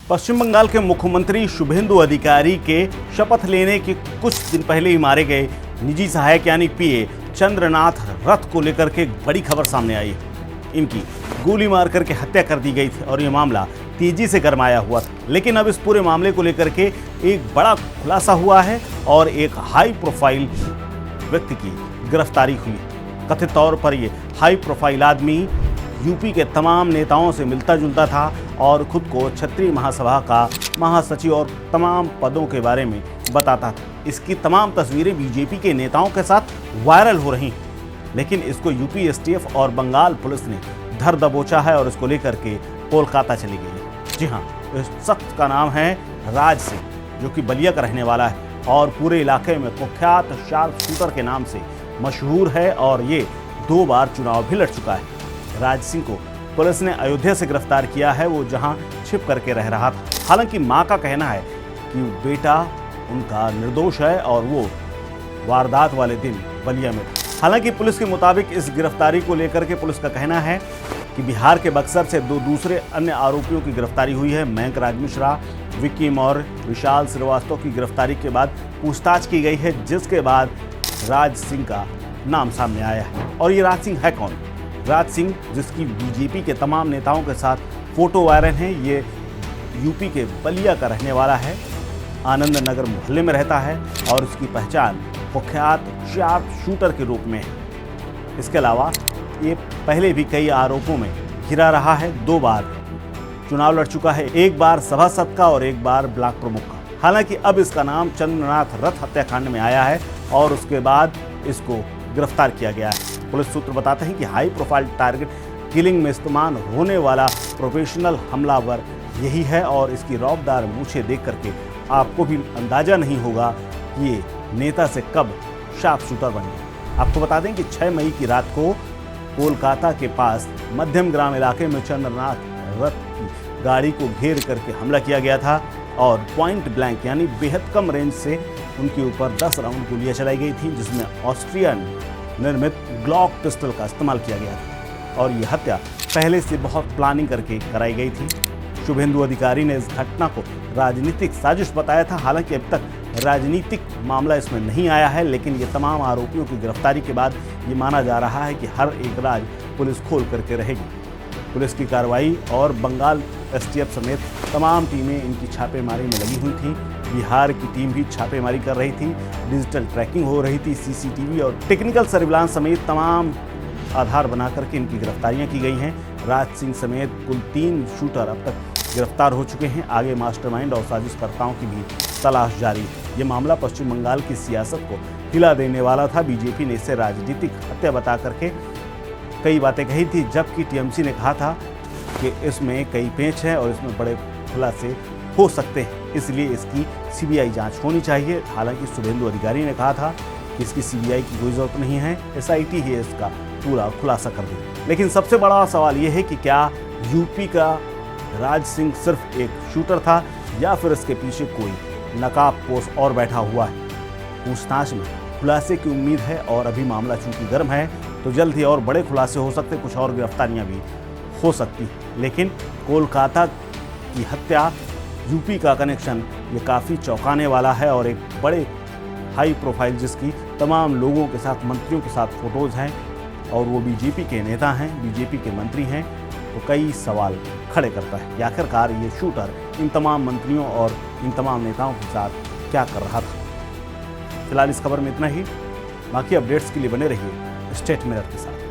पश्चिम बंगाल के मुख्यमंत्री शुभेंदु अधिकारी के शपथ लेने के कुछ दिन पहले ही मारे गए निजी सहायक यानी पीए चंद्रनाथ रथ को लेकर के एक बड़ी खबर सामने आई है। इनकी गोली मार करके हत्या कर दी गई थी और ये मामला तेजी से गरमाया हुआ था। लेकिन अब इस पूरे मामले को लेकर के एक बड़ा खुलासा हुआ है और एक हाई प्रोफाइल व्यक्ति की गिरफ्तारी हुई। कथित तौर पर ये हाई प्रोफाइल आदमी यूपी के तमाम नेताओं से मिलता जुलता था और खुद को क्षत्रिय महासभा का महासचिव और तमाम पदों के बारे में बताता था। इसकी तमाम तस्वीरें बीजेपी के नेताओं के साथ वायरल हो रही हैं। लेकिन इसको यूपी एसटीएफ और बंगाल पुलिस ने धर दबोचा है और इसको लेकर के कोलकाता चली गई है। जी हाँ, इस शख्स का नाम है राज सिंह, जो कि बलिया का रहने वाला है और पूरे इलाके में कुख्यात शार्प शूटर के नाम से मशहूर है और ये 2 बार चुनाव भी लड़ चुका है। राज सिंह को पुलिस ने अयोध्या से गिरफ्तार किया है, वो जहां छिप करके रह रहा था। हालांकि मां का कहना है कि बेटा उनका निर्दोष है और वो वारदात वाले दिन बलिया में था। हालांकि पुलिस के मुताबिक इस गिरफ्तारी को लेकर के पुलिस का कहना है कि बिहार के बक्सर से 2 दूसरे अन्य आरोपियों की गिरफ्तारी हुई है। मयंक राजमिश्रा, विक्की मौर्य, विशाल श्रीवास्तव की गिरफ्तारी के बाद पूछताछ की गई है, जिसके बाद राज सिंह का नाम सामने आया है। और ये राज सिंह है कौन? राज सिंह, जिसकी बीजेपी के तमाम नेताओं के साथ फोटो वायरल हैं, ये यूपी के बलिया का रहने वाला है, आनंद नगर मोहल्ले में रहता है और उसकी पहचान कुख्यात शार्प शूटर के रूप में है। इसके अलावा ये पहले भी कई आरोपों में घिरा रहा है। 2 बार चुनाव लड़ चुका है, 1 बार सभासद का और 1 बार ब्लॉक प्रमुख का। हालांकि अब इसका नाम चंद्रनाथ रथ हत्याकांड में आया है और उसके बाद इसको गिरफ्तार किया गया है। पुलिस सूत्र बताते हैं कि हाई प्रोफाइल टारगेट किलिंग में इस्तेमाल होने वाला प्रोफेशनल हमलावर यही है और इसकी रौबदार मूछें देख करके आपको भी अंदाजा नहीं होगा कि ये नेता से कब शार्प शूटर बन गया। आपको बता दें कि 6 मई की रात को कोलकाता के पास मध्यम ग्राम इलाके में चंद्रनाथ रथ की गाड़ी को घेर करके हमला किया गया था और पॉइंट ब्लैंक यानी बेहद कम रेंज से उनके ऊपर 10 राउंड गोलियां चलाई गई थी, जिसमें ऑस्ट्रियन निर्मित ग्लॉक पिस्टल का इस्तेमाल किया गया था और यह हत्या पहले से बहुत प्लानिंग करके कराई गई थी। शुभेंदु अधिकारी ने इस घटना को राजनीतिक साजिश बताया था। हालांकि अब तक राजनीतिक मामला इसमें नहीं आया है, लेकिन ये तमाम आरोपियों की गिरफ्तारी के बाद ये माना जा रहा है कि हर एक राज पुलिस खोल करके रहेगी। पुलिस की कार्रवाई और बंगाल एसटीएफ समेत तमाम टीमें इनकी छापेमारी में लगी हुई थी। बिहार की टीम भी छापेमारी कर रही थी, डिजिटल ट्रैकिंग हो रही थी, सीसीटीवी और टेक्निकल सर्विलांस समेत तमाम आधार बना करके इनकी गिरफ्तारियां की गई हैं। राज सिंह समेत कुल 3 शूटर अब तक गिरफ्तार हो चुके हैं। आगे मास्टरमाइंड और साजिशकर्ताओं की भी तलाश जारी है। ये मामला पश्चिम बंगाल की सियासत को हिला देने वाला था। बीजेपी ने इसे राजनीतिक हत्या बता करके कई बातें कही थी, जबकि टीएमसी ने कहा था कि इसमें कई पेच हैं और इसमें बड़े खुलासे हो सकते हैं, इसलिए इसकी सीबीआई जांच होनी चाहिए। हालांकि शुभेंदु अधिकारी ने कहा था कि इसकी सीबीआई की कोई ज़रूरत नहीं है, एसआईटी ही इसका पूरा खुलासा कर दे। लेकिन सबसे बड़ा सवाल ये है कि क्या यूपी का राज सिंह सिर्फ एक शूटर था या फिर इसके पीछे कोई नकाबपोश और बैठा हुआ है? पूछताछ में खुलासे की उम्मीद है और अभी मामला चूंकि गर्म है तो जल्द ही और बड़े खुलासे हो सकते, कुछ और गिरफ्तारियां भी हो सकती। लेकिन कोलकाता की हत्या, यूपी का कनेक्शन, ये काफ़ी चौंकाने वाला है और एक बड़े हाई प्रोफाइल जिसकी तमाम लोगों के साथ, मंत्रियों के साथ फोटोज़ हैं और वो बीजेपी के नेता हैं, बीजेपी के मंत्री हैं, तो कई सवाल खड़े करता है कि आखिरकार ये शूटर इन तमाम मंत्रियों और इन तमाम नेताओं के साथ क्या कर रहा था। फिलहाल इस खबर में इतना ही। बाकी अपडेट्स के लिए बने रहिए स्टेट मिरर के साथ।